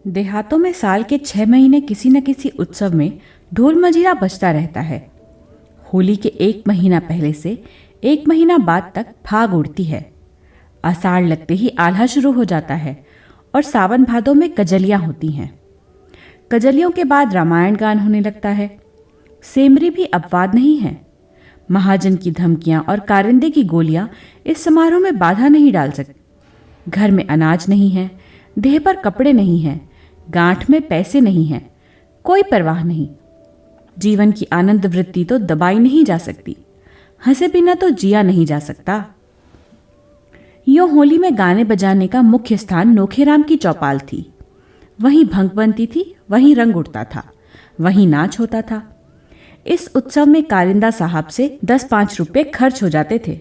देहातों में साल के 6 महीने किसी न किसी उत्सव में ढोल मजीरा बजता रहता है। होली के 1 महीना पहले से 1 महीना बाद तक फाग उड़ती है। आषाढ़ लगते ही आल्हा शुरू हो जाता है और सावन भादों में कजलियां होती हैं। कजलियों के बाद रामायण गान होने लगता है। सेमरी भी अपवाद नहीं है। महाजन की धमकियां और कारिंदे की गोलियां इस समारोह में बाधा नहीं डाल सकती। घर में अनाज नहीं है, देह पर कपड़े नहीं हैं, गांठ में पैसे नहीं हैं, कोई परवाह नहीं। जीवन की आनंद वृत्ति तो दबाई नहीं जा सकती। हंसे बिना तो जिया नहीं जा सकता। यूं होली में गाने बजाने का मुख्य स्थान नोखेराम की चौपाल थी। वहीं भंग बनती थी, वहीं रंग उड़ता था, वहीं नाच होता था। इस उत्सव में कारिंदा साहब से 10-5 रुपए खर्च हो जाते थे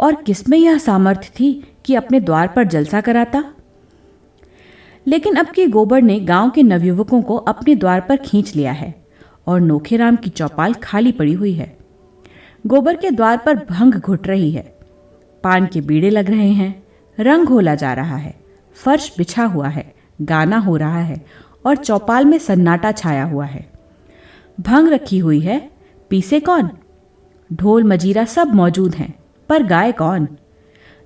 और किसमें यह सामर्थ्य थी कि अपने द्वार पर जलसा कराता। लेकिन अब के गोबर ने गांव के नवयुवकों को अपने द्वार पर खींच लिया है और नोखेराम की चौपाल खाली पड़ी हुई है। गोबर के द्वार पर भंग घुट रही है, पान के बीड़े लग रहे हैं, रंग घोला जा रहा है, फर्श बिछा हुआ है, गाना हो रहा है और चौपाल में सन्नाटा छाया हुआ है। भंग रखी हुई है, पीसे कौन? ढोल मजीरा सब मौजूद हैं, पर गाए कौन?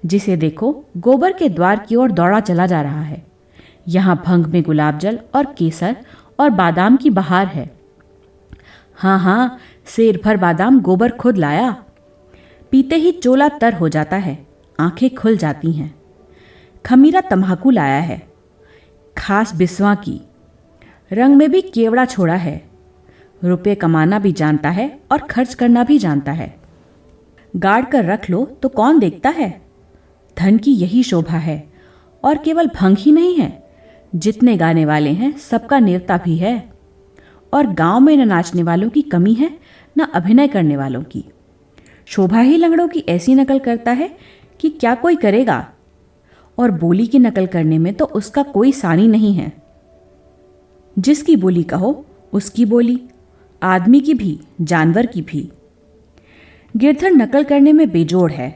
जिसे देखो गोबर के द्वार की ओर दौड़ा चला जा रहा है। यहाँ भंग में गुलाब जल और केसर और बादाम की बहार है। हाँ हाँ, सेर भर बादाम गोबर खुद लाया। पीते ही चोला तर हो जाता है, आंखें खुल जाती हैं। खमीरा तम्बाकू लाया है, खास बिस्वा की, रंग में भी केवड़ा छोड़ा है। रुपए कमाना भी जानता है और खर्च करना भी जानता है। गाड़ कर रख लो तो कौन देखता है। धन की यही शोभा है। और केवल भंग ही नहीं है, जितने गाने वाले हैं सबका नेवता भी है। और गांव में न नाचने वालों की कमी है, न अभिनय करने वालों की। शोभा ही लंगड़ों की ऐसी नकल करता है कि क्या कोई करेगा। और बोली की नकल करने में तो उसका कोई सानी नहीं है। जिसकी बोली कहो उसकी बोली, आदमी की भी, जानवर की भी। गिरधर नकल करने में बेजोड़ है।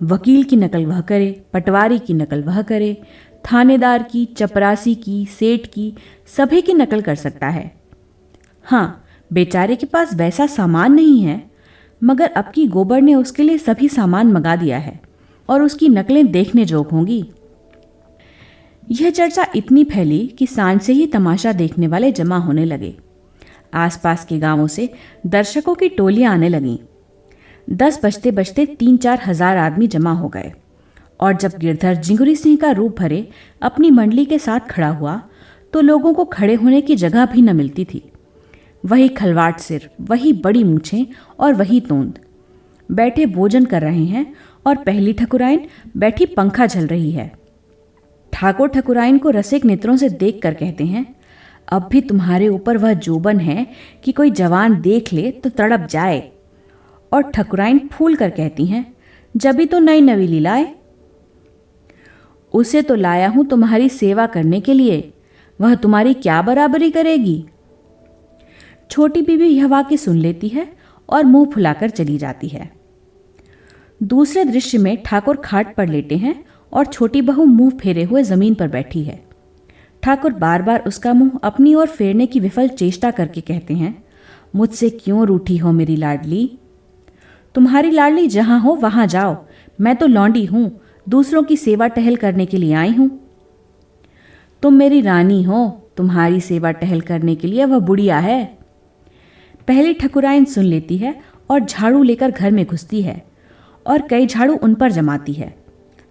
वकील की नकल वह करे, पटवारी की नकल वह करे, थानेदार की, चपरासी की, सेठ की, सभी की नकल कर सकता है। हाँ, बेचारे के पास वैसा सामान नहीं है, मगर अब की गोबर ने उसके लिए सभी सामान मंगा दिया है और उसकी नकलें देखने जोग होंगी। यह चर्चा इतनी फैली कि सांझ से ही तमाशा देखने वाले जमा होने लगे। आसपास के गांवों से दर्शकों की टोलियां आने लगीं। 10 बजते बजते 3-4 हजार आदमी जमा हो गए। और जब गिरधर जिंगुरी सिंह का रूप भरे अपनी मंडली के साथ खड़ा हुआ तो लोगों को खड़े होने की जगह भी न मिलती थी। वही खलवाट सिर, वही बड़ी मूछें और वही तोंद। बैठे भोजन कर रहे हैं और पहली ठकुराइन बैठी पंखा झल रही है। ठाकुर ठकुराइन को रसिक नेत्रों से देख कर कहते हैं, अब भी तुम्हारे ऊपर वह जोबन है कि कोई जवान देख ले तो तड़प जाए। और ठकुराइन फूल कर कहती हैं, जबी तो नई नवी लीलाए। उसे तो लाया हूं तुम्हारी सेवा करने के लिए, वह तुम्हारी क्या बराबरी करेगी। छोटी बीबी यह वाक्य सुन लेती है और मुंह फुलाकर चली जाती है। दूसरे दृश्य में ठाकुर खाट पर लेटे हैं और छोटी बहू मुंह फेरे हुए जमीन पर बैठी है। ठाकुर बार बार उसका मुंह अपनी ओर फेरने की विफल चेष्टा करके कहते हैं, मुझसे क्यों रूठी हो मेरी लाडली। तुम्हारी लाडली जहां हो वहां जाओ, मैं तो लौंडी हूं, दूसरों की सेवा टहल करने के लिए आई हूं। तुम मेरी रानी हो, तुम्हारी सेवा टहल करने के लिए वह बुढ़िया है। पहली ठकुराइन सुन लेती है और झाड़ू लेकर घर में घुसती है और कई झाड़ू उन पर जमाती है।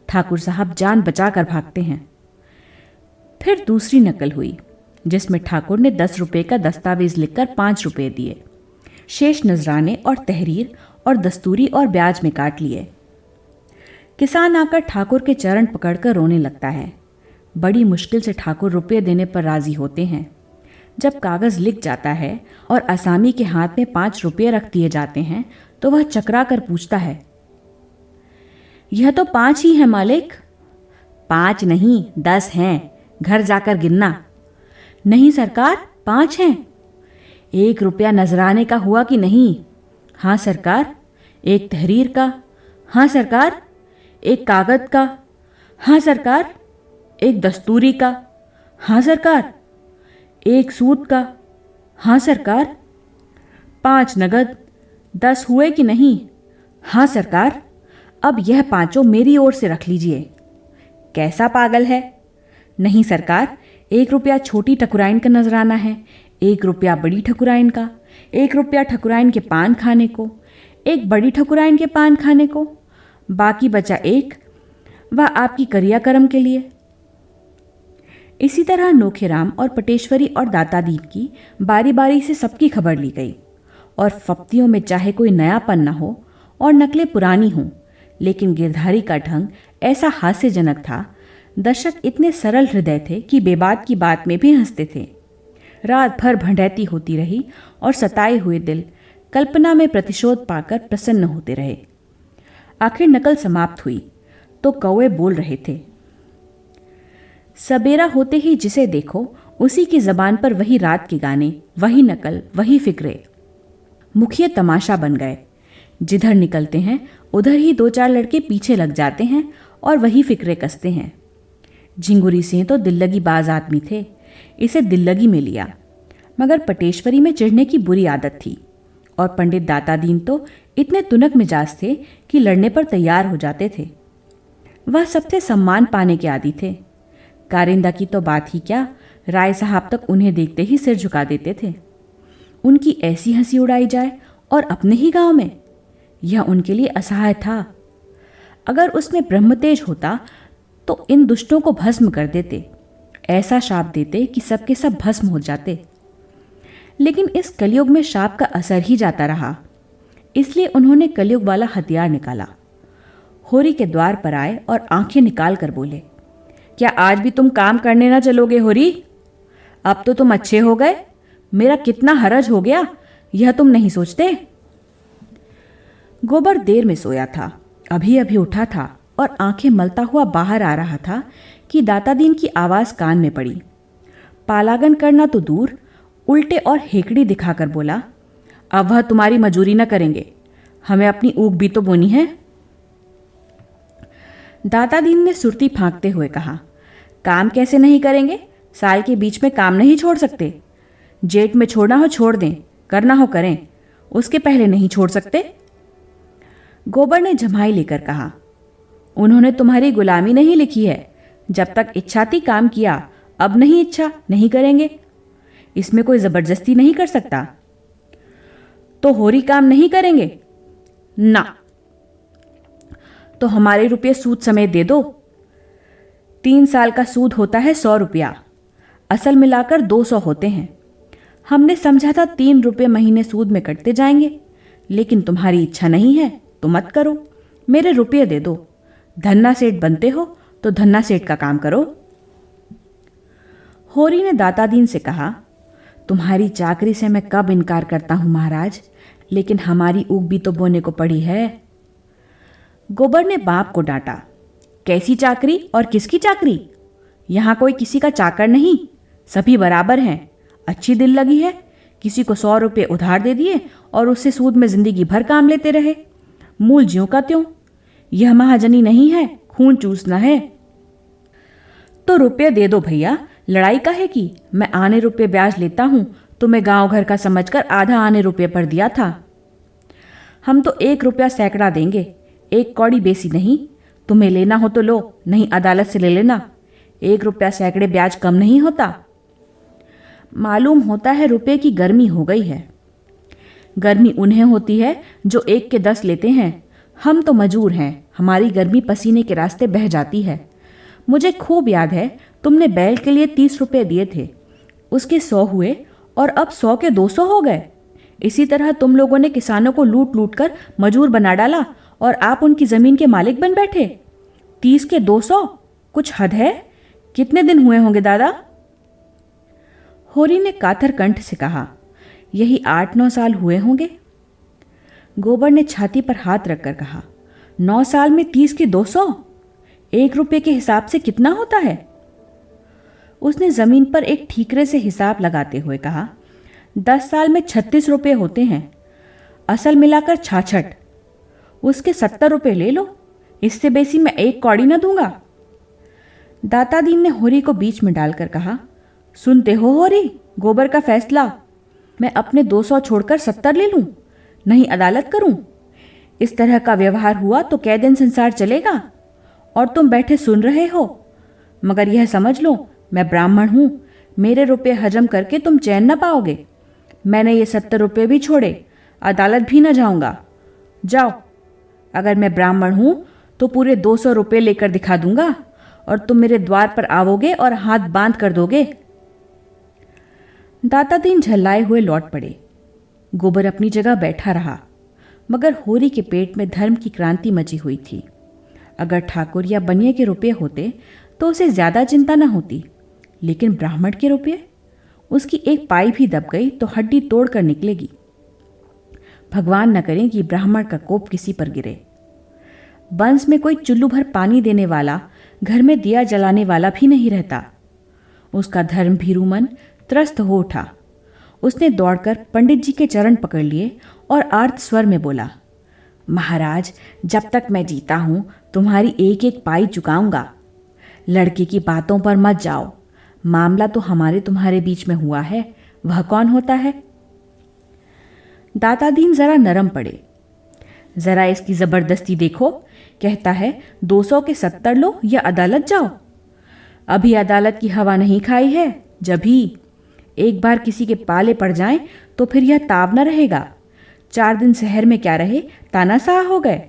ठाकुर साहब जान बचाकर भागते हैं। फिर दूसरी नकल हुई जिसमें ठाकुर ने 10 रुपए का दस्तावेज लिखकर 5 रुपए दिए। शेष नजराने और तहरीर और दस्तूरी और ब्याज में काट लिए। किसान आकर ठाकुर के चरण पकड़कर रोने लगता है। बड़ी मुश्किल से ठाकुर रुपये देने पर राजी होते हैं। जब कागज लिख जाता है और असामी के हाथ में 5 रुपये रख दिए जाते हैं तो वह चकरा कर पूछता है, यह तो 5 ही है मालिक। 5 नहीं 10 हैं, घर जाकर गिनना। नहीं सरकार, 5 हैं। 1 रुपया नजराने का हुआ कि नहीं? हाँ सरकार। 1 तहरीर का? हाँ सरकार। 1 कागज का? हाँ सरकार। 1 दस्तूरी का? हाँ सरकार। 1 सूद का। हाँ सरकार। 5 नगद। 10 हुए कि नहीं? हाँ सरकार। अब यह 5 मेरी ओर से रख लीजिए। कैसा पागल है? नहीं सरकार, 1 रुपया छोटी ठकुराइन का नजराना है, 1 रुपया बड़ी ठकुराइन का, 1 रुपया ठकुराइन के पान खाने को, 1 बड़ी ठकुराइन के पान खाने को, बाकी बचा 1, वह आपकी करियाकरम के लिए। इसी तरह नोखेराम और पटेश्वरी और दातादीन की बारी बारी से सबकी खबर ली गई और फप्तियों में चाहे कोई नयापन न हो और नकलें पुरानी हों, लेकिन गिरधारी का ढंग ऐसा हास्यजनक था, दर्शक इतने सरल हृदय थे कि बेबात की बात में भी हंसते थे। रात भर भंडैती होती रही और सताए हुए दिल कल्पना में प्रतिशोध पाकर प्रसन्न होते रहे। आखिर नकल समाप्त हुई तो कौवे बोल रहे थे। सबेरा होते ही जिसे देखो उसी की जबान पर वही रात के गाने, वही नकल, वही फिक्रे। मुखिया तमाशा बन गए। जिधर निकलते हैं उधर ही 2-4 लड़के पीछे लग जाते हैं और वही फिक्रे कसते हैं। झिंगुरी सिंह तो दिल्लगी बाज आदमी थे, इसे दिल्लगी में लिया, मगर पटेश्वरी में चिढ़ने की बुरी आदत थी और पंडित दातादीन तो इतने तुनक मिजाज थे कि लड़ने पर तैयार हो जाते थे। वह सबसे सम्मान पाने के आदी थे। कारिंदा की तो बात ही क्या, राय साहब तक उन्हें देखते ही सिर झुका देते थे। उनकी ऐसी हंसी उड़ाई जाए और अपने ही गांव में, यह उनके लिए असहाय था। अगर उसमें ब्रह्मतेज होता तो इन दुष्टों को भस्म कर देते, ऐसा शाप देते कि सबके सब भस्म हो जाते। लेकिन इस कलयुग में शाप का असर ही जाता रहा, इसलिए उन्होंने कलयुग वाला हथियार निकाला। होरी के द्वार पर आए और आंखें निकाल कर बोले, क्या आज भी तुम काम करने ना चलोगे होरी? अब तो तुम अच्छे हो गए, मेरा कितना हरज हो गया, यह तुम नहीं सोचते? गोबर देर में सोया था, अभी अभी उठा था और आंखें मलता हुआ बाहर आ रहा था कि दातादीन की आवाज कान में पड़ी। पालागन करना तो दूर, उल्टे और हेकड़ी दिखाकर बोला, अब वह तुम्हारी मजूरी न करेंगे, हमें अपनी ऊख भी तो बोनी है। दातादीन ने सुरती फांकते हुए कहा, काम कैसे नहीं करेंगे? साल के बीच में काम नहीं छोड़ सकते। जेठ में छोड़ना हो छोड़ दें, करना हो करें, उसके पहले नहीं छोड़ सकते। गोबर ने जमाई लेकर कहा, उन्होंने तुम्हारी गुलामी नहीं लिखी है, जब तक इच्छा थी काम किया, अब नहीं इच्छा नहीं करेंगे, इसमें कोई जबरदस्ती नहीं कर सकता। तो होरी काम नहीं करेंगे ना? तो हमारे रुपये सूद समेत दे दो। 3 साल का सूद होता है 100 रुपया, असल मिलाकर 200 होते हैं। हमने समझा था 3 रुपये महीने सूद में कटते जाएंगे, लेकिन तुम्हारी इच्छा नहीं है तो मत करो, मेरे रुपये दे दो। धन्ना सेठ बनते हो तो धन्ना सेठ का काम करो। होरी ने दातादीन से कहा, तुम्हारी चाकरी से मैं कब इनकार करता हूं महाराज, लेकिन हमारी ऊख भी तो बोने को पड़ी है। गोबर ने बाप को डांटा, कैसी चाकरी और किसकी चाकरी? यहां कोई किसी का चाकर नहीं, सभी बराबर हैं। अच्छी दिल लगी है, किसी को 100 रुपये उधार दे दिए और उससे सूद में जिंदगी भर काम लेते रहे। मूल ज्यों का त्यों, यह महाजनी नहीं है, खून चूसना है। तो रुपये दे दो भैया, लड़ाई काहे की? मैं आने रुपये ब्याज लेता हूं, तुम्हें गांव घर का समझकर आधा आने रुपये पर दिया था। हम तो 1 रुपया सैकड़ा देंगे, 1 कौड़ी बेसी नहीं। तुम्हें लेना हो तो लो, नहीं अदालत से ले लेना। 1 रुपया सैकड़े ब्याज कम नहीं होता। मालूम होता है रुपये की गर्मी हो गई है। गर्मी उन्हें होती है जो 1 के 10 लेते हैं, हम तो मजूर हैं, हमारी गर्मी पसीने के रास्ते बह जाती है। मुझे खूब याद है तुमने बैल के लिए 30 रुपये दिए थे, उसके 100 हुए और अब 100 के 200 हो गए। इसी तरह तुम लोगों ने किसानों को लूट लूट कर मजूर बना डाला और आप उनकी जमीन के मालिक बन बैठे। 30 के 200, कुछ हद है। कितने दिन हुए होंगे दादा? होरी ने कातर कंठ से कहा, यही 8-9 साल हुए होंगे। गोबर ने छाती पर हाथ रखकर कहा, 9 साल में 30 के 200, 1 रुपये के हिसाब से कितना होता है? उसने जमीन पर एक ठीकरे से हिसाब लगाते हुए कहा, 10 साल में 36 रुपये होते हैं, असल मिलाकर 66। उसके 70 रुपये ले लो, इससे बेसी मैं 1 कौड़ी न दूंगा। दातादीन ने होरी को बीच में डालकर कहा, सुनते हो होरी, गोबर का फैसला। मैं अपने 200 छोड़कर 70 ले लूं? नहीं अदालत करूं? इस तरह का व्यवहार हुआ तो कै दिन संसार चलेगा? और तुम बैठे सुन रहे हो। मगर यह समझ लो, मैं ब्राह्मण हूं। मेरे रुपये हजम करके तुम चैन न पाओगे। मैंने ये 70 रुपये भी छोड़े, अदालत भी न जाऊंगा। जाओ। अगर मैं ब्राह्मण हूं तो पूरे 200 रुपये लेकर दिखा दूंगा और तुम मेरे द्वार पर आओगे और हाथ बांध कर दोगे। दाता दीन झल्लाए हुए लौट पड़े। गोबर अपनी जगह बैठा रहा, मगर होरी के पेट में धर्म की क्रांति मची हुई थी। अगर ठाकुर या बनिए के रुपये होते तो उसे ज्यादा चिंता न होती, लेकिन ब्राह्मण के रुपये? उसकी एक पाई भी दब गई तो हड्डी तोड़कर निकलेगी। भगवान न करें कि ब्राह्मण का कोप किसी पर गिरे। बंस में कोई चुल्लू भर पानी देने वाला, घर में दिया जलाने वाला भी नहीं रहता। उसका धर्म भीरू मन त्रस्त हो उठा। उसने दौड़कर पंडित जी के चरण पकड़ लिए और आर्त स्वर में बोला, महाराज, जब तक मैं जीता हूं तुम्हारी एक एक पाई चुकाऊंगा। लड़के की बातों पर मत जाओ। मामला तो हमारे तुम्हारे बीच में हुआ है, वह कौन होता है? दाता दीन जरा नरम पड़े। जरा इसकी जबरदस्ती देखो। कहता है 200 के 70 लो या अदालत जाओ। अभी अदालत की हवा नहीं खाई है। जब ही एक बार किसी के पाले पड़ जाएं तो फिर यह ताव न रहेगा। 4 दिन शहर में क्या रहे, तानाशाह हो गए।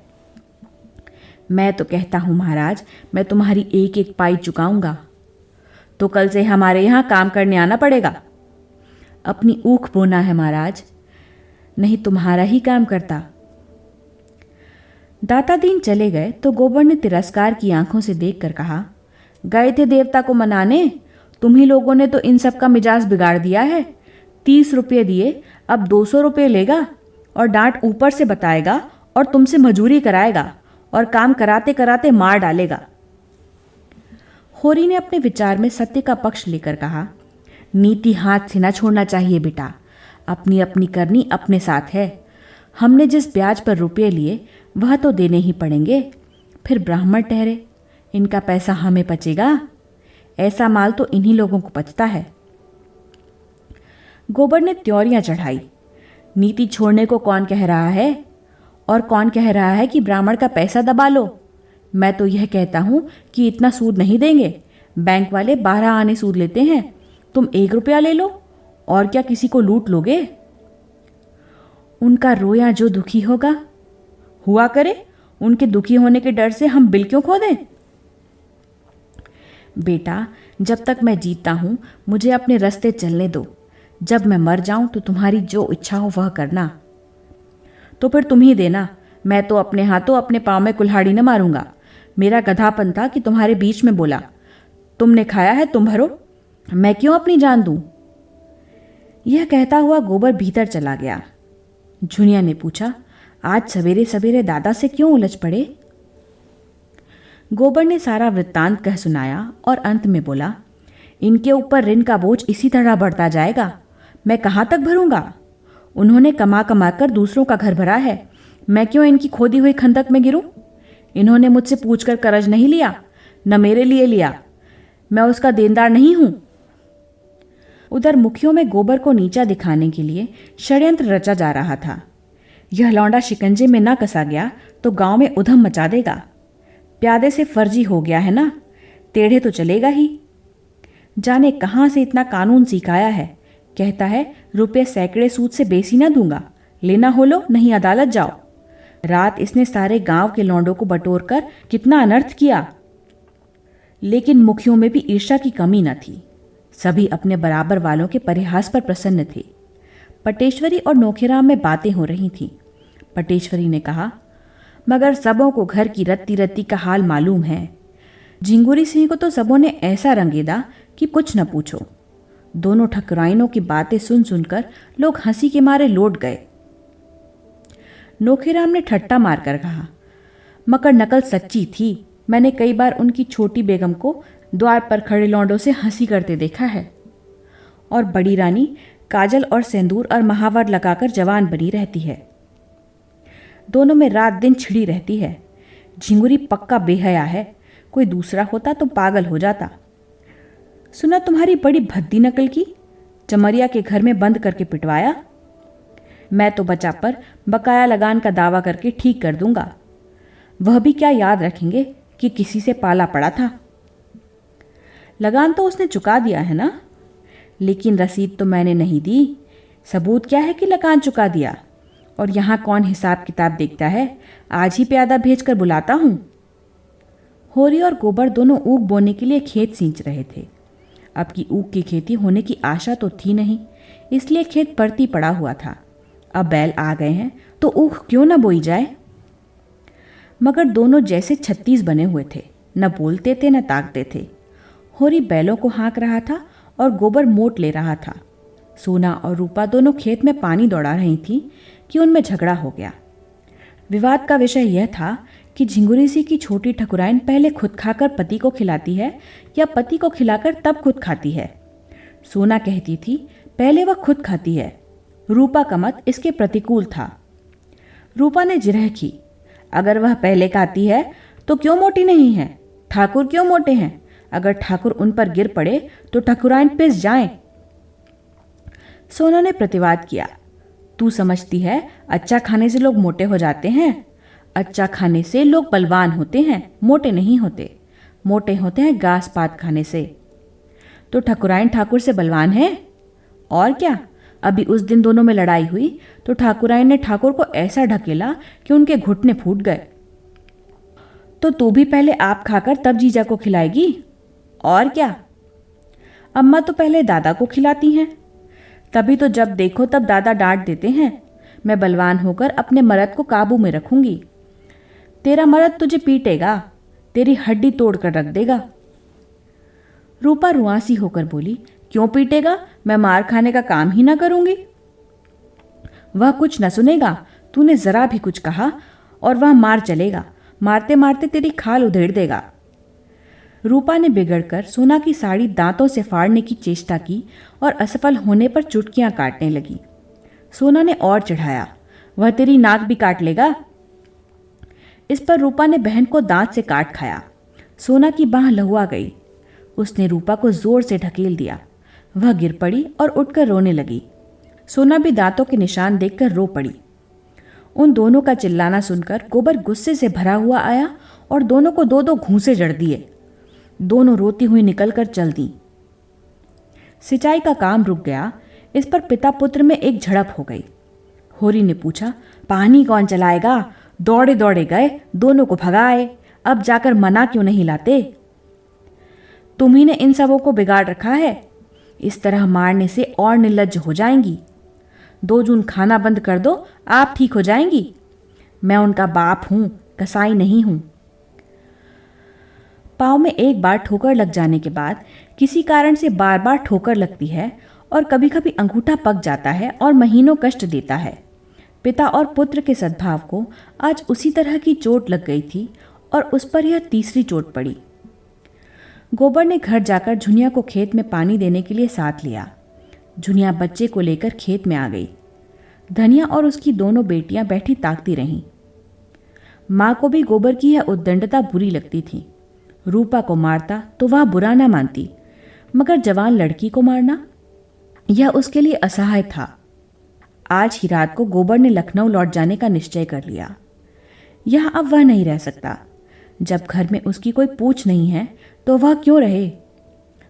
मैं तो कहता हूं महाराज, मैं तुम्हारी एक एक पाई चुकाऊंगा। तो कल से हमारे यहां काम करने आना पड़ेगा। अपनी ऊख बोना है महाराज, नहीं तुम्हारा ही काम करता। दाता दीन चले गए तो गोबर ने तिरस्कार की आंखों से देखकर कहा, गए थे देवता को मनाने, तुम ही लोगों ने तो इन सब का मिजाज बिगाड़ दिया है। 30 रुपये दिए, अब 200 रुपये लेगा और डांट ऊपर से बताएगा और तुमसे मजूरी कराएगा और काम कराते कराते मार डालेगा। होरी ने अपने विचार में सत्य का पक्ष लेकर कहा, नीति हाथ से न छोड़ना चाहिए बेटा। अपनी अपनी करनी अपने साथ है। हमने जिस ब्याज पर रुपये लिए वह तो देने ही पड़ेंगे। फिर ब्राह्मण ठहरे, इनका पैसा हमें पचेगा? ऐसा माल तो इन्हीं लोगों को पचता है। गोबर ने त्योरियां चढ़ाई। नीति छोड़ने को कौन कह रहा है? और कौन कह रहा है कि ब्राह्मण का पैसा दबा लो? मैं तो यह कहता हूं कि इतना सूद नहीं देंगे। बैंक वाले 12 आने सूद लेते हैं, तुम 1 रुपया ले लो। और क्या किसी को लूट लोगे? उनका रोया जो दुखी होगा हुआ करे। उनके दुखी होने के डर से हम बिल क्यों खो दें? बेटा, जब तक मैं जीता हूं मुझे अपने रास्ते चलने दो। जब मैं मर जाऊं तो तुम्हारी जो इच्छा हो वह करना। तो फिर तुम ही देना। मैं तो अपने हाथों अपने पाँव में कुल्हाड़ी न मारूंगा। मेरा गधापन था कि तुम्हारे बीच में बोला। तुमने खाया है तुम भरो, मैं क्यों अपनी जान दूं? यह कहता हुआ गोबर भीतर चला गया। झुनिया ने पूछा, आज सवेरे सवेरे दादा से क्यों उलझ पड़े? गोबर ने सारा वृत्तांत कह सुनाया और अंत में बोला, इनके ऊपर ऋण का बोझ इसी तरह बढ़ता जाएगा। मैं कहाँ तक भरूंगा? उन्होंने कमा कमा कर दूसरों का घर भरा है। मैं क्यों इनकी खोदी हुई खंदक में गिरूं? इन्होंने मुझसे पूछकर कर्ज नहीं लिया, न मेरे लिए लिया। मैं उसका देनदार नहीं हूं। उधर मुखियों में गोबर को नीचा दिखाने के लिए षड्यंत्र रचा जा रहा था। यह लौंडा शिकंजे में न कसा गया तो गांव में उधम मचा देगा। प्यादे से फर्जी हो गया है ना, टेढ़े तो चलेगा ही। जाने कहां से इतना कानून सिखाया है। कहता है रुपये सैकड़े सूद से बेसी ना दूंगा, लेना हो लो नहीं अदालत जाओ। रात इसने सारे गांव के लौंडों को बटोर कर कितना अनर्थ किया। लेकिन मुखियों में भी ईर्ष्या की कमी न थी। सभी अपने बराबर वालों के परिहास पर प्रसन्न थे। पटेश्वरी और नोखेराम में बातें हो रही थीं। पटेश्वरी ने कहा, मगर सबों को घर की रत्ती रत्ती का हाल मालूम है। झिंगुरी सिंह को तो सबों ने ऐसा रंगेदा कि कुछ न पूछो। दोनों ठकुराइनों की बातें सुन सुनकर लोग हंसी के मारे लौट गए। नोखेराम ने ठट्टा मारकर कहा, मगर नकल सच्ची थी। मैंने कई बार उनकी छोटी बेगम को द्वार पर खड़े लौंडों से हंसी करते देखा है। और बड़ी रानी काजल और सिंदूर और महावर लगाकर जवान बनी रहती है। दोनों में रात दिन छिड़ी रहती है। झिंगुरी पक्का बेहया है, कोई दूसरा होता तो पागल हो जाता। सुना तुम्हारी बड़ी भद्दी नकल की, चमरिया के घर में बंद करके पिटवाया। मैं तो बचा पर बकाया लगान का दावा करके ठीक कर दूंगा। वह भी क्या याद रखेंगे कि किसी से पाला पड़ा था। लगान तो उसने चुका दिया है ना, लेकिन रसीद तो मैंने नहीं दी। सबूत क्या है कि लगान चुका दिया? और यहाँ कौन हिसाब किताब देखता है? आज ही प्यादा भेजकर बुलाता हूँ। होरी और गोबर दोनों ऊख बोने के लिए खेत सींच रहे थे। अब की ऊख की खेती होने की आशा तो थी नहीं, इसलिए खेत परती पड़ा हुआ था। अब बैल आ गए हैं तो ऊख क्यों न बोई जाए। मगर दोनों जैसे 36 बने हुए थे, न बोलते थे न ताकते थे। होरी बैलों को हाँक रहा था और गोबर मोट ले रहा था। सोना और रूपा दोनों खेत में पानी दौड़ा रही थी कि उनमें झगड़ा हो गया। विवाद का विषय यह था कि झिंगुरी सी की छोटी ठकुराइन पहले खुद खाकर पति को खिलाती है या पति को खिलाकर तब खुद खाती है। सोना कहती थी पहले वह खुद खाती है। रूपा का मत इसके प्रतिकूल था। रूपा ने जिरह की, अगर वह पहले खाती है तो क्यों मोटी नहीं है? ठाकुर क्यों मोटे हैं? अगर ठाकुर उन पर गिर पड़े तो ठकुराइन पिस जाएं। सोना ने प्रतिवाद किया, तू समझती है अच्छा खाने से लोग मोटे हो जाते हैं? अच्छा खाने से लोग बलवान होते हैं, मोटे नहीं होते। मोटे होते हैं घास पात खाने से। तो ठकुराइन ठाकुर से बलवान है और क्या। अभी उस दिन दोनों में लड़ाई हुई तो ठाकुराइन ने ठाकुर को ऐसा ढकेला कि उनके घुटने फूट गए। तो तू भी पहले आप खाकर तब जीजा को खिलाएगी और क्या। अम्मा तो पहले दादा को खिलाती हैं, तभी तो जब देखो तब दादा डांट देते हैं। मैं बलवान होकर अपने मर्द को काबू में रखूंगी। तेरा मर्द तुझे पीटेगा, तेरी हड्डी तोड़कर रख देगा। रूपा रुआसी होकर बोली, क्यों पीटेगा? मैं मार खाने का काम ही ना करूंगी। वह कुछ न सुनेगा। तूने जरा भी कुछ कहा और वह मार चलेगा। मारते मारते तेरी खाल उधेड़ देगा। रूपा ने बिगड़कर सोना की साड़ी दांतों से फाड़ने की चेष्टा की और असफल होने पर चुटकियां काटने लगी। सोना ने और चढ़ाया, वह तेरी नाक भी काट लेगा। इस पर रूपा ने बहन को दांत से काट खाया। सोना की बांह लहुआ गई। उसने रूपा को जोर से ढकेल दिया। वह गिर पड़ी और उठकर रोने लगी। सोना भी दांतों के निशान देखकर रो पड़ी। उन दोनों का चिल्लाना सुनकर गोबर गुस्से से भरा हुआ आया और दोनों को दो दो घूंसे जड़ दिए। दोनों रोती हुई निकलकर चल दी। सिंचाई का काम रुक गया। इस पर पिता पुत्र में एक झड़प हो गई। होरी ने पूछा, पानी कौन चलाएगा? दौड़े दौड़े गए, दोनों को भगाए। अब जाकर मना क्यों नहीं लाते? तुम्ही ने इन सबों को बिगाड़ रखा है। इस तरह मारने से और निर्लज्ज हो जाएंगी। 2 जून खाना बंद कर दो, आप ठीक हो जाएंगी। मैं उनका बाप हूं, कसाई नहीं हूं। पाँव में एक बार ठोकर लग जाने के बाद किसी कारण से बार बार ठोकर लगती है और कभी कभी अंगूठा पक जाता है और महीनों कष्ट देता है। पिता और पुत्र के सद्भाव को आज उसी तरह की चोट लग गई थी और उस पर यह तीसरी चोट पड़ी। गोबर ने घर जाकर झुनिया को खेत में पानी देने के लिए साथ लिया। झुनिया बच्चे को लेकर खेत में आ गई। धनिया और उसकी दोनों बेटियां बैठी ताकती रहीं। माँ को भी गोबर की यह उद्दंडता बुरी लगती थी। रूपा को मारता तो वह बुरा ना मानती, मगर जवान लड़की को मारना यह उसके लिए असहाय था। आज ही रात को गोबर ने लखनऊ लौट जाने का निश्चय कर लिया। यह अब वह नहीं रह सकता। जब घर में उसकी कोई पूछ नहीं है तो वह क्यों रहे?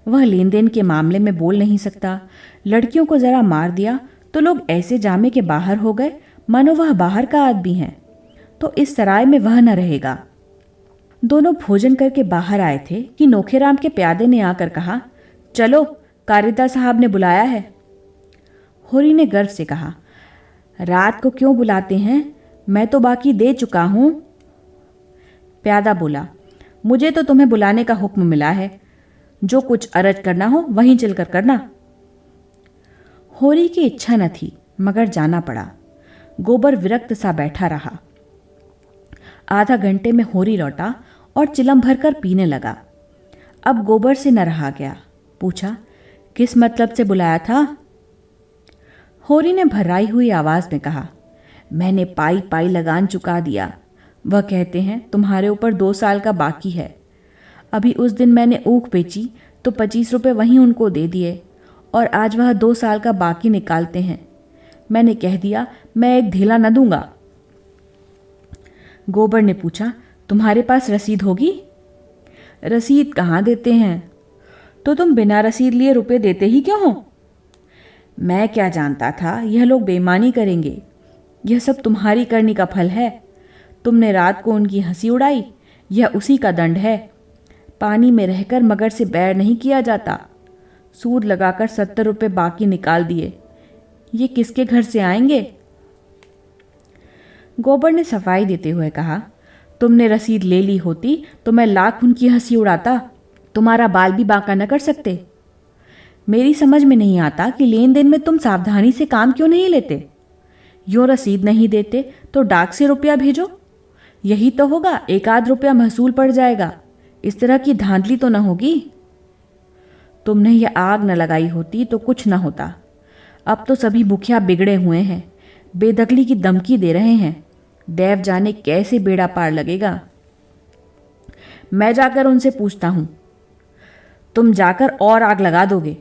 वह लेन देन के मामले में बोल नहीं सकता। लड़कियों को जरा मार दिया तो लोग ऐसे जामे के बाहर हो गए मानो वह बाहर का आदमी है। तो इस सराय में वह न रहेगा। दोनों भोजन करके बाहर आए थे कि नोखेराम के प्यादे ने आकर कहा, चलो कारिदा साहब ने बुलाया है। होरी ने गर्व से कहा, रात को क्यों बुलाते हैं? मैं तो बाकी दे चुका हूं। प्यादा बोला, मुझे तो तुम्हें बुलाने का हुक्म मिला है। जो कुछ अरज करना हो वहीं चलकर करना। होरी की इच्छा न थी मगर जाना पड़ा। गोबर विरक्त सा बैठा रहा। आधा घंटे में होरी लौटा और चिलम भरकर पीने लगा। अब गोबर से न रहा गया। पूछा, किस मतलब से बुलाया था? होरी ने भर्राई हुई आवाज में कहा, मैंने पाई पाई लगान चुका दिया। वह कहते हैं तुम्हारे ऊपर 2 साल का बाकी है। अभी उस दिन मैंने ऊख बेची तो 25 रुपये वहीं उनको दे दिए और आज वह 2 साल का बाकी निकालते हैं। मैंने कह दिया मैं एक ढीला न दूंगा। गोबर ने पूछा, तुम्हारे पास रसीद होगी? रसीद कहाँ देते हैं? तो तुम बिना रसीद लिए रुपए देते ही क्यों हो? मैं क्या जानता था यह लोग बेईमानी करेंगे। यह सब तुम्हारी करनी का फल है। तुमने रात को उनकी हंसी उड़ाई, यह उसी का दंड है। पानी में रहकर मगर से बैर नहीं किया जाता। सूद लगाकर 70 रुपये बाकी निकाल दिए। ये किसके घर से आएंगे? गोबर ने सफाई देते हुए कहा, तुमने रसीद ले ली होती तो मैं लाख उनकी हंसी उड़ाता, तुम्हारा बाल भी बांका न कर सकते। मेरी समझ में नहीं आता कि लेन देन में तुम सावधानी से काम क्यों नहीं लेते। यूँ रसीद नहीं देते तो डाक से रुपया भेजो, यही तो होगा, 1 आध रुपया महसूल पड़ जाएगा। इस तरह की धांधली तो न होगी। तुमने यह आग न लगाई होती तो कुछ न होता। अब तो सभी मुखिया बिगड़े हुए हैं, बेदखली की धमकी दे रहे हैं। देव जाने कैसे बेड़ा पार लगेगा। मैं जाकर उनसे पूछता हूं। तुम जाकर और आग लगा दोगे?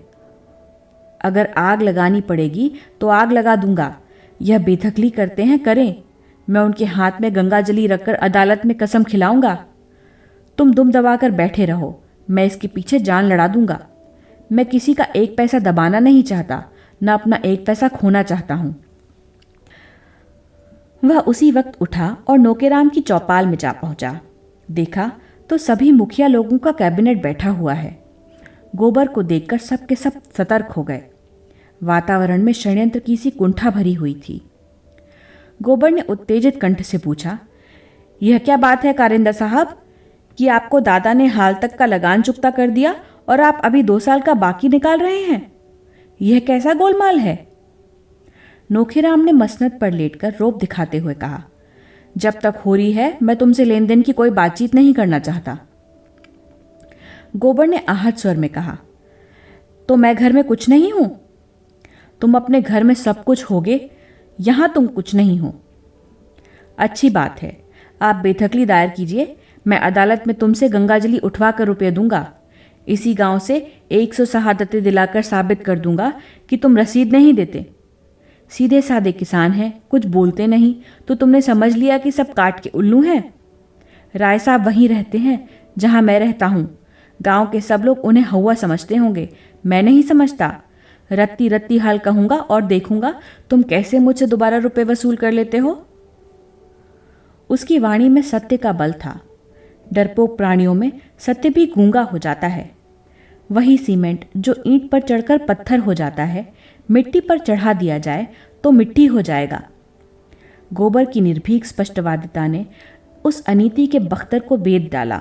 अगर आग लगानी पड़ेगी तो आग लगा दूंगा। यह बेदखली करते हैं, करें। मैं उनके हाथ में गंगा जली रखकर अदालत में कसम खिलाऊंगा। तुम दुम दबाकर बैठे रहो, मैं इसके पीछे जान लड़ा दूंगा। मैं किसी का 1 पैसा दबाना नहीं चाहता, न अपना 1 पैसा खोना चाहता हूं। वह उसी वक्त उठा और नौकेराम की चौपाल में जा पहुंचा। देखा तो सभी मुखिया लोगों का कैबिनेट बैठा हुआ है। गोबर को देखकर सब के सब सतर्क हो गए। वातावरण में षड्यंत्र की सी कुंठा भरी हुई थी। गोबर ने उत्तेजित कंठ से पूछा, यह क्या बात है कारिंदा साहब कि आपको दादा ने हाल तक का लगान चुकता कर दिया और आप अभी 2 साल का बाकी निकाल रहे हैं? यह कैसा गोलमाल है? नोखीराम ने मसनद पर लेटकर रोब दिखाते हुए कहा, जब तक हो रही है मैं तुमसे लेन देन की कोई बातचीत नहीं करना चाहता। गोबर ने आहत स्वर में कहा, तो मैं घर में कुछ नहीं हूं? तुम अपने घर में सब कुछ होगे, यहां तुम कुछ नहीं हो। अच्छी बात है, आप बेदखली दायर कीजिए। मैं अदालत में तुमसे गंगाजली उठवा कर रुपये दूंगा। इसी गांव से 100 शहादतें दिलाकर साबित कर दूंगा कि तुम रसीद नहीं देते। सीधे साधे किसान हैं, कुछ बोलते नहीं, तो तुमने समझ लिया कि सब काट के उल्लू हैं। राय साहब वहीं रहते हैं जहां मैं रहता हूं। गांव के सब लोग उन्हें हौवा समझते होंगे, मैं नहीं समझता। रत्ती रत्ती हाल कहूंगा और देखूंगा तुम कैसे मुझसे दोबारा रुपए वसूल कर लेते हो। उसकी वाणी में सत्य का बल था। डरपोक प्राणियों में सत्य भी गूंगा हो जाता है। वही सीमेंट जो ईंट पर चढ़कर पत्थर हो जाता है, मिट्टी पर चढ़ा दिया जाए तो मिट्टी हो जाएगा। गोबर की निर्भीक स्पष्टवादिता ने उस अनीति के बख्तर को बेद डाला,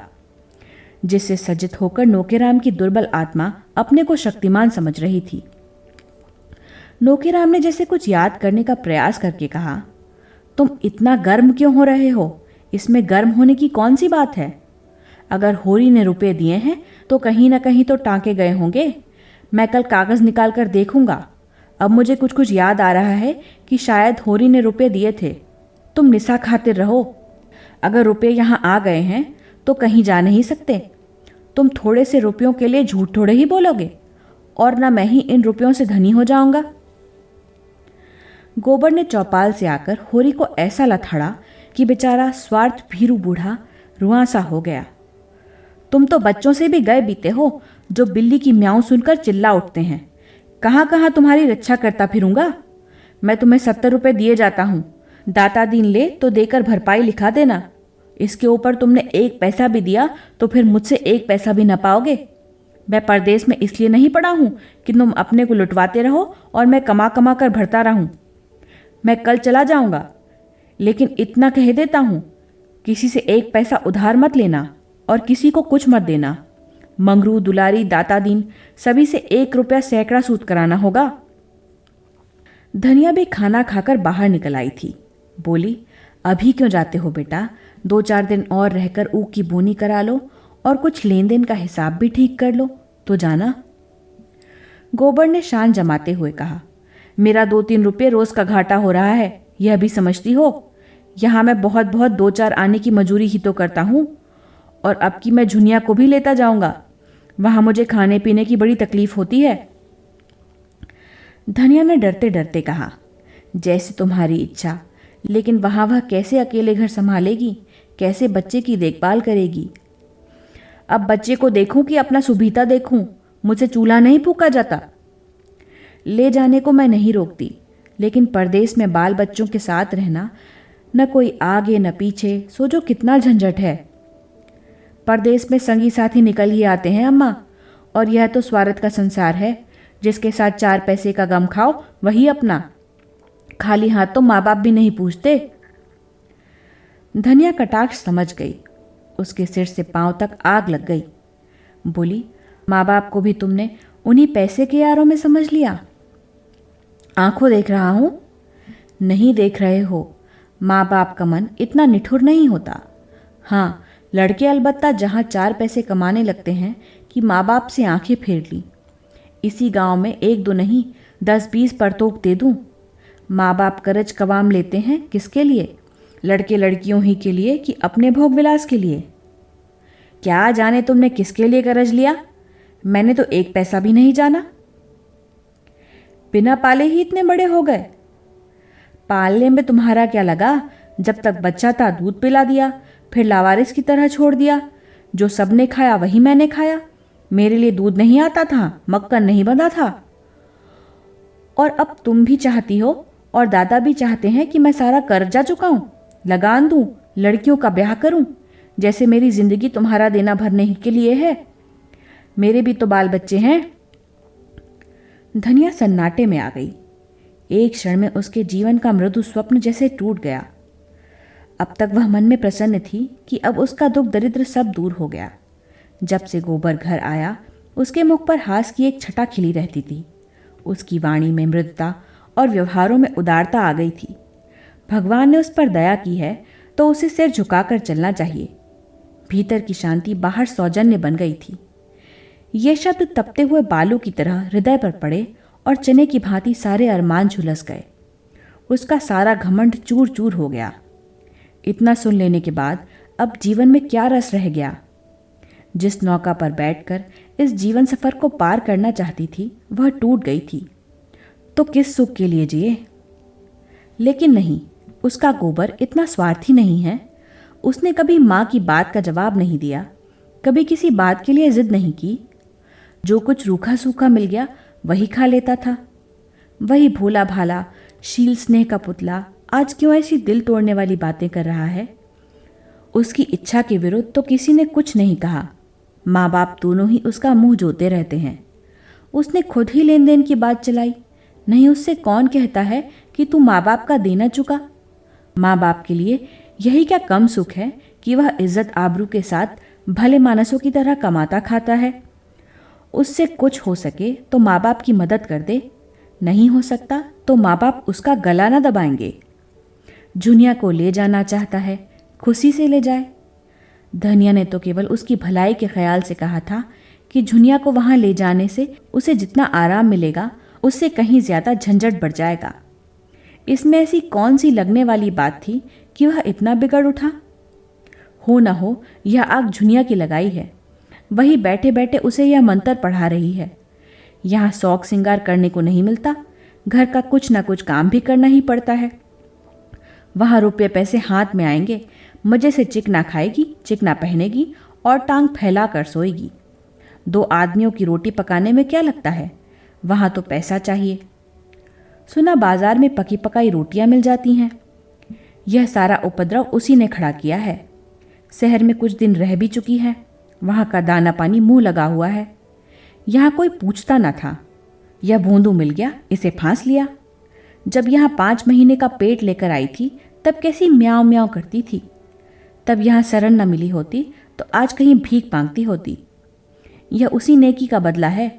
जिससे सज्जित होकर नोकेराम की दुर्बल आत्मा अपने को शक्तिमान समझ रही थी। नोकेराम ने जैसे कुछ याद करने का प्रयास करके कहा, तुम इतना गर्म क्यों हो रहे हो? इसमें गर्म होने की कौन सी बात है? अगर होरी ने रुपए दिए हैं तो कहीं ना कहीं तो टांके गए होंगे। मैं कल कागज़ निकाल कर देखूंगा। अब मुझे कुछ कुछ याद आ रहा है कि शायद होरी ने रुपए दिए थे। तुम निशा खातिर रहो। अगर रुपए यहाँ आ गए हैं तो कहीं जा नहीं सकते। तुम थोड़े से रुपयों के लिए झूठ थोड़े ही बोलोगे, और ना मैं ही इन रुपयों से धनी हो जाऊंगा। गोबर ने चौपाल से आकर होरी को ऐसा लथड़ा कि बेचारा स्वार्थ भीरू बूढ़ा रुआंसा हो गया। तुम तो बच्चों से भी गए बीते हो, जो बिल्ली की म्याऊं सुनकर चिल्ला उठते हैं। कहाँ कहाँ तुम्हारी रक्षा करता फिरूंगा। मैं तुम्हें 70 रुपये दिए जाता हूँ। दाता दीन ले तो देकर भरपाई लिखा देना। इसके ऊपर तुमने 1 पैसा भी दिया तो फिर मुझसे 1 पैसा भी न पाओगे। मैं परदेश में इसलिए नहीं पड़ा हूँ कि तुम अपने को लुटवाते रहो और मैं कमा कमा कर भरता रहूँ। मैं कल चला जाऊँगा, लेकिन इतना कह देता हूँ, किसी से 1 पैसा उधार मत लेना और किसी को कुछ मत देना। मंगरू, दुलारी, दाता दीन सभी से 1 रुपया सैकड़ा सूद कराना होगा। धनिया भी खाना खाकर बाहर निकल आई थी। बोली, अभी क्यों जाते हो बेटा? 2-4 दिन और रहकर ऊख की बोनी करा लो और कुछ लेन देन का हिसाब भी ठीक कर लो तो जाना। गोबर ने शान जमाते हुए कहा, मेरा 2-3 रुपये रोज का घाटा हो रहा है, यह भी समझती हो। यहाँ मैं बहुत बहुत 2-4 आने की मजूरी ही तो करता हूँ, और अब की मैं झुनिया को भी लेता जाऊँगा। वहाँ मुझे खाने पीने की बड़ी तकलीफ होती है। धनिया ने डरते डरते कहा, जैसे तुम्हारी इच्छा, लेकिन वहाँ वह कैसे अकेले घर संभालेगी, कैसे बच्चे की देखभाल करेगी? अब बच्चे को देखूं कि अपना सुभीता देखूं? मुझसे चूल्हा नहीं फूका जाता। ले जाने को मैं नहीं रोकती, लेकिन परदेश में बाल बच्चों के साथ रहना, न कोई आगे न पीछे, सोचो कितना झंझट है। परदेश में संगी साथी निकल ही आते हैं अम्मा, और यह तो स्वार्थ का संसार है। जिसके साथ 4 पैसे का गम खाओ वही अपना, खाली हाथ तो माँ बाप भी नहीं पूछते। धनिया कटाक्ष समझ गई। उसके सिर से पांव तक आग लग गई। बोली, माँ बाप को भी तुमने उन्हीं पैसे के यारों में समझ लिया? आंखों देख रहा हूं। नहीं देख रहे हो। माँ बाप का मन इतना निठुर नहीं होता। हाँ, लड़के अलबत्ता जहाँ 4 पैसे कमाने लगते हैं कि माँ बाप से आंखें फेर ली। इसी गांव में 1-2 नहीं 10-20 परतोक दे दूं। माँ बाप करज कवाम लेते हैं किसके लिए? लड़के लड़कियों ही के लिए कि अपने भोग विलास के लिए? क्या जाने तुमने किसके लिए करज लिया? मैंने तो 1 पैसा भी नहीं जाना। बिना पाले ही इतने बड़े हो गए। पालने में तुम्हारा क्या लगा? जब तक बच्चा था दूध पिला दिया, फिर लावारिस की तरह छोड़ दिया। जो सबने खाया वही मैंने खाया। मेरे लिए दूध नहीं आता था, मक्खन नहीं बंधा था। और अब तुम भी चाहती हो और दादा भी चाहते हैं कि मैं सारा कर्जा चुकाऊं, लगान दूं, लड़कियों का ब्याह करूं, जैसे मेरी जिंदगी तुम्हारा देना भरने ही के लिए है। मेरे भी तो बाल बच्चे हैं। धनिया सन्नाटे में आ गई। एक क्षण में उसके जीवन का मृदु स्वप्न जैसे टूट गया। अब तक वह मन में प्रसन्न थी कि अब उसका दुख दरिद्र सब दूर हो गया। जब से गोबर घर आया, उसके मुख पर हास की एक छटा खिली रहती थी। उसकी वाणी में मृदुता और व्यवहारों में उदारता आ गई थी। भगवान ने उस पर दया की है तो उसे सिर झुकाकर चलना चाहिए। भीतर की शांति बाहर सौजन्य बन गई थी। ये शब्द तपते हुए बालू की तरह हृदय पर पड़े और चने की भांति सारे अरमान झुलस गए। उसका सारा घमंड चूर चूर हो गया। इतना सुन लेने के बाद अब जीवन में क्या रस रह गया? जिस नौका पर बैठकर इस जीवन सफर को पार करना चाहती थी वह टूट गई थी, तो किस सुख के लिए जिए? लेकिन नहीं, उसका गोबर इतना स्वार्थी नहीं है। उसने कभी माँ की बात का जवाब नहीं दिया, कभी किसी बात के लिए जिद नहीं की। जो कुछ रूखा सूखा मिल गया वही खा लेता था। वही भोला भाला शील स्नेह का पुतला आज क्यों ऐसी दिल तोड़ने वाली बातें कर रहा है? उसकी इच्छा के विरुद्ध तो किसी ने कुछ नहीं कहा। माँ बाप दोनों ही उसका मुंह जोते रहते हैं। उसने खुद ही लेन देन की बात चलाई। नहीं, उससे कौन कहता है कि तू माँ बाप का देना चुका? माँ बाप के लिए यही क्या कम सुख है कि वह इज्जत आबरू के साथ भले मानसों की तरह कमाता खाता है। उससे कुछ हो सके तो माँ बाप की मदद कर दे, नहीं हो सकता तो माँ बाप उसका गला न दबाएंगे। झुनिया को ले जाना चाहता है, खुशी से ले जाए। धनिया ने तो केवल उसकी भलाई के ख्याल से कहा था कि झुनिया को वहां ले जाने से उसे जितना आराम मिलेगा उससे कहीं ज्यादा झंझट बढ़ जाएगा। इसमें ऐसी कौन सी लगने वाली बात थी कि वह इतना बिगड़ उठा? हो न हो यह आग झुनिया की लगाई है। वही बैठे बैठे उसे यह मंत्र पढ़ा रही है। यहाँ शौक श्रृंगार करने को नहीं मिलता, घर का कुछ न कुछ काम भी करना ही पड़ता है। वहाँ रुपये पैसे हाथ में आएंगे, मजे से चिकना खाएगी, चिकना पहनेगी और टांग फैला कर सोएगी। 2 आदमियों की रोटी पकाने में क्या लगता है? वहाँ तो पैसा चाहिए। सुना बाजार में पकी पकाई रोटियां मिल जाती हैं। यह सारा उपद्रव उसी ने खड़ा किया है। शहर में कुछ दिन रह भी चुकी है। वहाँ का दाना पानी मुंह लगा हुआ है। यहाँ कोई पूछता न था। यह भोंदू मिल गया, इसे फांस लिया। जब यहाँ 5 महीने का पेट लेकर आई थी तब कैसी म्याऊं म्याऊं करती थी। तब यहाँ शरण न मिली होती तो आज कहीं भीख मांगती होती। यह उसी नेकी का बदला है।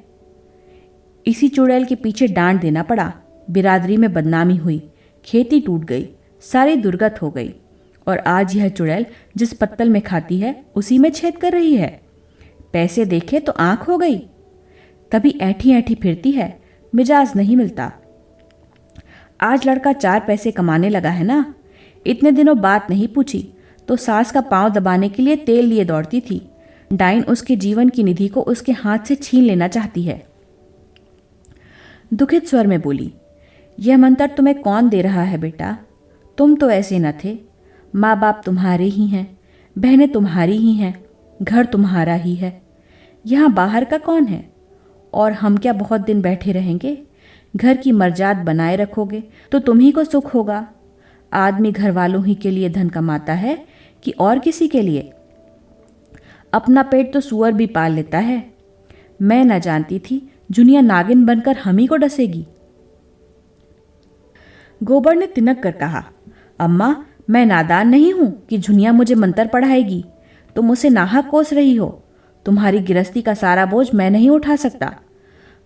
इसी चुड़ैल के पीछे डांट देना पड़ा। बिरादरी में बदनामी हुई, खेती टूट गई, सारी दुर्गत हो गई। और आज यह चुड़ैल जिस पत्तल में खाती है उसी में छेद कर रही है। पैसे देखे तो आंख हो गई। तभी ऐठी ऐठी फिरती है, मिजाज नहीं मिलता। आज लड़का 4 पैसे कमाने लगा है ना। इतने दिनों बात नहीं पूछी तो सास का पांव दबाने के लिए तेल लिए दौड़ती थी। डाइन उसके जीवन की निधि को उसके हाथ से छीन लेना चाहती है। दुखित स्वर में बोली, यह मंत्र तुम्हें कौन दे रहा है बेटा? तुम तो ऐसे न थे। माँ बाप तुम्हारे ही हैं, बहनें तुम्हारी ही हैं, घर तुम्हारा ही है। यहाँ बाहर का कौन है? और हम क्या बहुत दिन बैठे रहेंगे? घर की मर्जाद बनाए रखोगे तो तुम ही को सुख होगा। आदमी घर वालों ही के लिए धन कमाता है कि और किसी के लिए? अपना पेट तो सुअर भी पाल लेता है। मैं न जानती थी जुनिया नागिन बनकर हम ही को डसेगी। गोबर ने तिनक कर कहा, अम्मा, मैं नादान नहीं हूं कि झुनिया मुझे मंत्र पढ़ाएगी। तुम उसे नाहक कोस रही हो। तुम्हारी गिरस्ती का सारा बोझ मैं नहीं उठा सकता।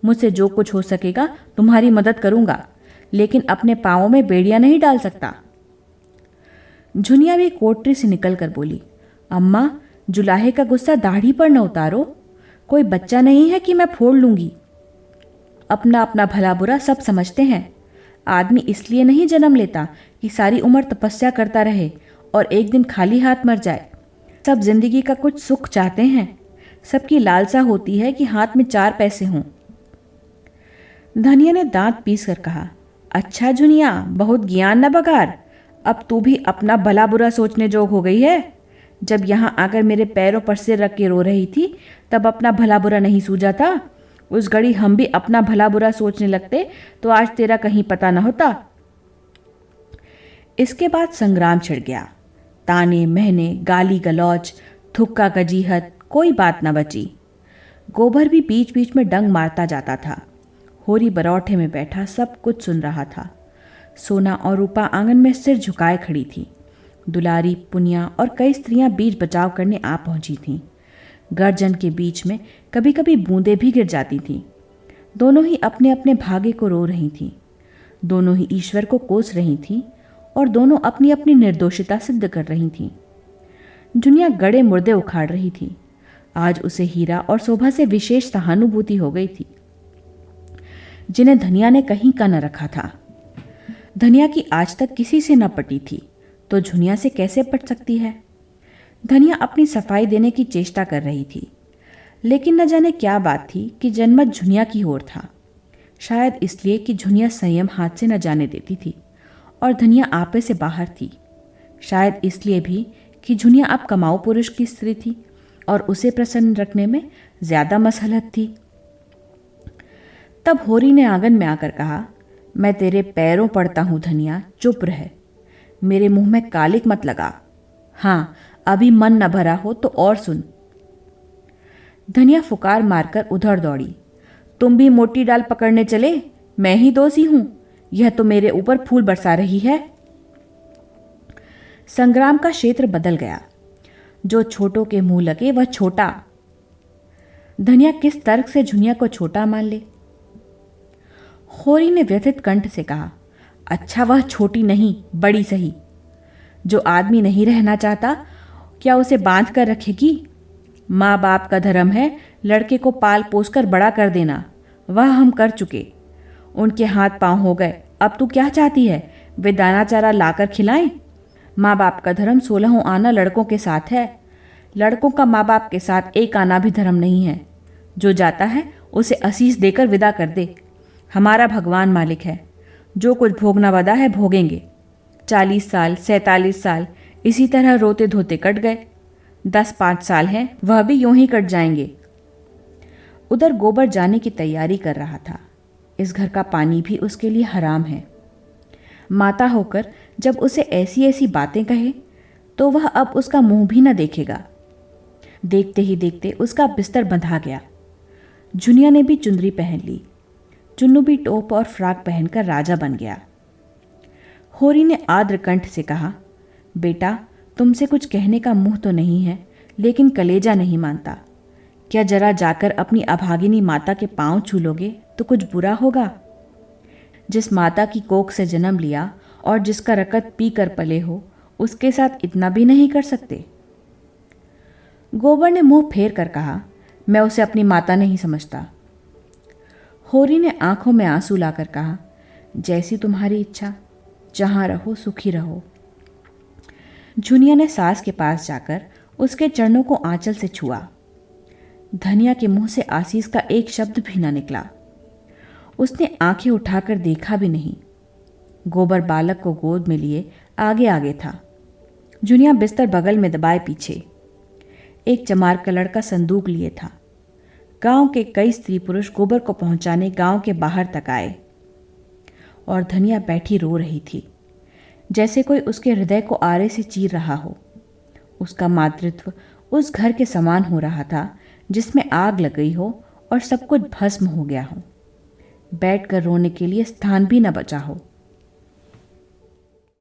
मुझसे जो कुछ हो सकेगा तुम्हारी मदद करूंगा, लेकिन अपने पांवों में बेड़ियां नहीं डाल सकता। झुनिया भी कोठरी से निकलकर बोली, अम्मा, जुलाहे का गुस्सा दाढ़ी पर न उतारो। कोई बच्चा नहीं है कि मैं फोड़ लूंगी। अपना अपना भला बुरा सब समझते हैं। आदमी इसलिए नहीं जन्म लेता कि सारी उम्र तपस्या करता रहे और एक दिन खाली हाथ मर जाए। सब जिंदगी का कुछ सुख चाहते हैं। सबकी लालसा होती है कि हाथ में 4 पैसे हों। धनिया ने दांत पीस कर कहा, अच्छा जुनिया, बहुत ज्ञान न बगार। अब तू भी अपना भला बुरा सोचने जोग हो गई है। जब यहाँ आकर मेरे पैरों पर सिर रख के रो रही थी तब अपना भला बुरा नहीं सूझा था। उस घड़ी हम भी अपना भला बुरा सोचने लगते तो आज तेरा कहीं पता न होता। इसके बाद संग्राम छिड़ गया। ताने महने, गाली गलौज, थुक्का गजीहत, कोई बात न बची। गोबर भी बीच बीच में डंग मारता जाता था। होरी बरौठे में बैठा सब कुछ सुन रहा था। सोना और रूपा आंगन में सिर झुकाए खड़ी थी। दुलारी, पुनिया और कई स्त्रियां बीच बचाव करने आ पहुंची थीं। गर्जन के बीच में कभी कभी बूंदें भी गिर जाती थीं। दोनों ही अपने अपने भाग्य को रो रही थीं। दोनों ही ईश्वर को कोस रही थीं और दोनों अपनी अपनी निर्दोषिता सिद्ध कर रही थीं। जुनिया गड़े मुर्दे उखाड़ रही थी। आज उसे हीरा और शोभा से विशेष सहानुभूति हो गई थी, जिन्हें धनिया ने कहीं का न रखा था। धनिया की आज तक किसी से न पटी थी, तो झुनिया से कैसे पट सकती है? धनिया अपनी सफाई देने की चेष्टा कर रही थी, लेकिन न जाने क्या बात थी कि जनमत झुनिया की ओर था। शायद इसलिए कि झुनिया संयम हाथ से न जाने देती थी और धनिया आपे से बाहर थी। शायद इसलिए भी कि झुनिया अब कमाऊ पुरुष की स्त्री थी और उसे प्रसन्न रखने में ज्यादा मसलहत थी। तब होरी ने आंगन में आकर कहा, मैं तेरे पैरों पड़ता हूं धनिया, चुप रह। मेरे मुंह में कालिक मत लगा। हाँ, अभी मन न भरा हो तो और सुन। धनिया फुकार मारकर उधर दौड़ी। तुम भी मोटी डाल पकड़ने चले? मैं ही दोषी हूं। यह तो मेरे ऊपर फूल बरसा रही है। संग्राम का क्षेत्र बदल गया। जो छोटों के मुंह लगे वह छोटा। धनिया किस तर्क से झुनिया को छोटा मान ले? होरी ने व्यथित कंठ से कहा, अच्छा, वह छोटी नहीं, बड़ी सही। जो आदमी नहीं रहना चाहता क्या उसे बांध कर रखेगी? माँ बाप का धर्म है लड़के को पाल पोस कर बड़ा कर देना। वह हम कर चुके। उनके हाथ पांव हो गए। अब तू क्या चाहती है? वे दाना चारा लाकर खिलाएं? माँ बाप का धर्म 16 आना लड़कों के साथ है। लड़कों का माँ बाप के साथ एक आना भी धर्म नहीं है। जो जाता है उसे असीस देकर विदा कर दे। हमारा भगवान मालिक है। जो कुछ भोगना वादा है भोगेंगे। 40 साल, 47 साल इसी तरह रोते धोते कट गए। 10-5 साल हैं, वह भी यूं ही कट जाएंगे। उधर गोबर जाने की तैयारी कर रहा था। इस घर का पानी भी उसके लिए हराम है। माता होकर जब उसे ऐसी ऐसी बातें कहे तो वह अब उसका मुंह भी न देखेगा। देखते ही देखते उसका बिस्तर बंधा गया। झुनिया ने भी चुंदरी पहन ली। चुन्नू भी टोप और फ्राक पहनकर राजा बन गया। होरी ने आर्द्र कंठ से कहा, बेटा, तुमसे कुछ कहने का मुंह तो नहीं है, लेकिन कलेजा नहीं मानता। क्या जरा जाकर अपनी अभागिनी माता के पांव छू लोगे तो कुछ बुरा होगा? जिस माता की कोख से जन्म लिया और जिसका रकत पी कर पले हो, उसके साथ इतना भी नहीं कर सकते? गोबर ने मुंह फेर कर कहा, मैं उसे अपनी माता नहीं समझता। होरी ने आंखों में आंसू लाकर कहा, जैसी तुम्हारी इच्छा, जहां रहो सुखी रहो। झुनिया ने सास के पास जाकर उसके चरणों को आंचल से छुआ। धनिया के मुंह से आशीष का एक शब्द भी न निकला। उसने आंखें उठाकर देखा भी नहीं। गोबर बालक को गोद में लिए आगे आगे था, जुनिया बिस्तर बगल में दबाए पीछे। एक चमार कलर का संदूक लिए था। गांव के कई स्त्री पुरुष गोबर को पहुंचाने गांव के बाहर तक आए और धनिया बैठी रो रही थी, जैसे कोई उसके हृदय को आरे से चीर रहा हो। उसका मातृत्व उस घर के समान हो रहा था जिसमें आग लग गई हो और सब कुछ भस्म हो गया हो। बैठकर रोने के लिए स्थान भी न बचा हो।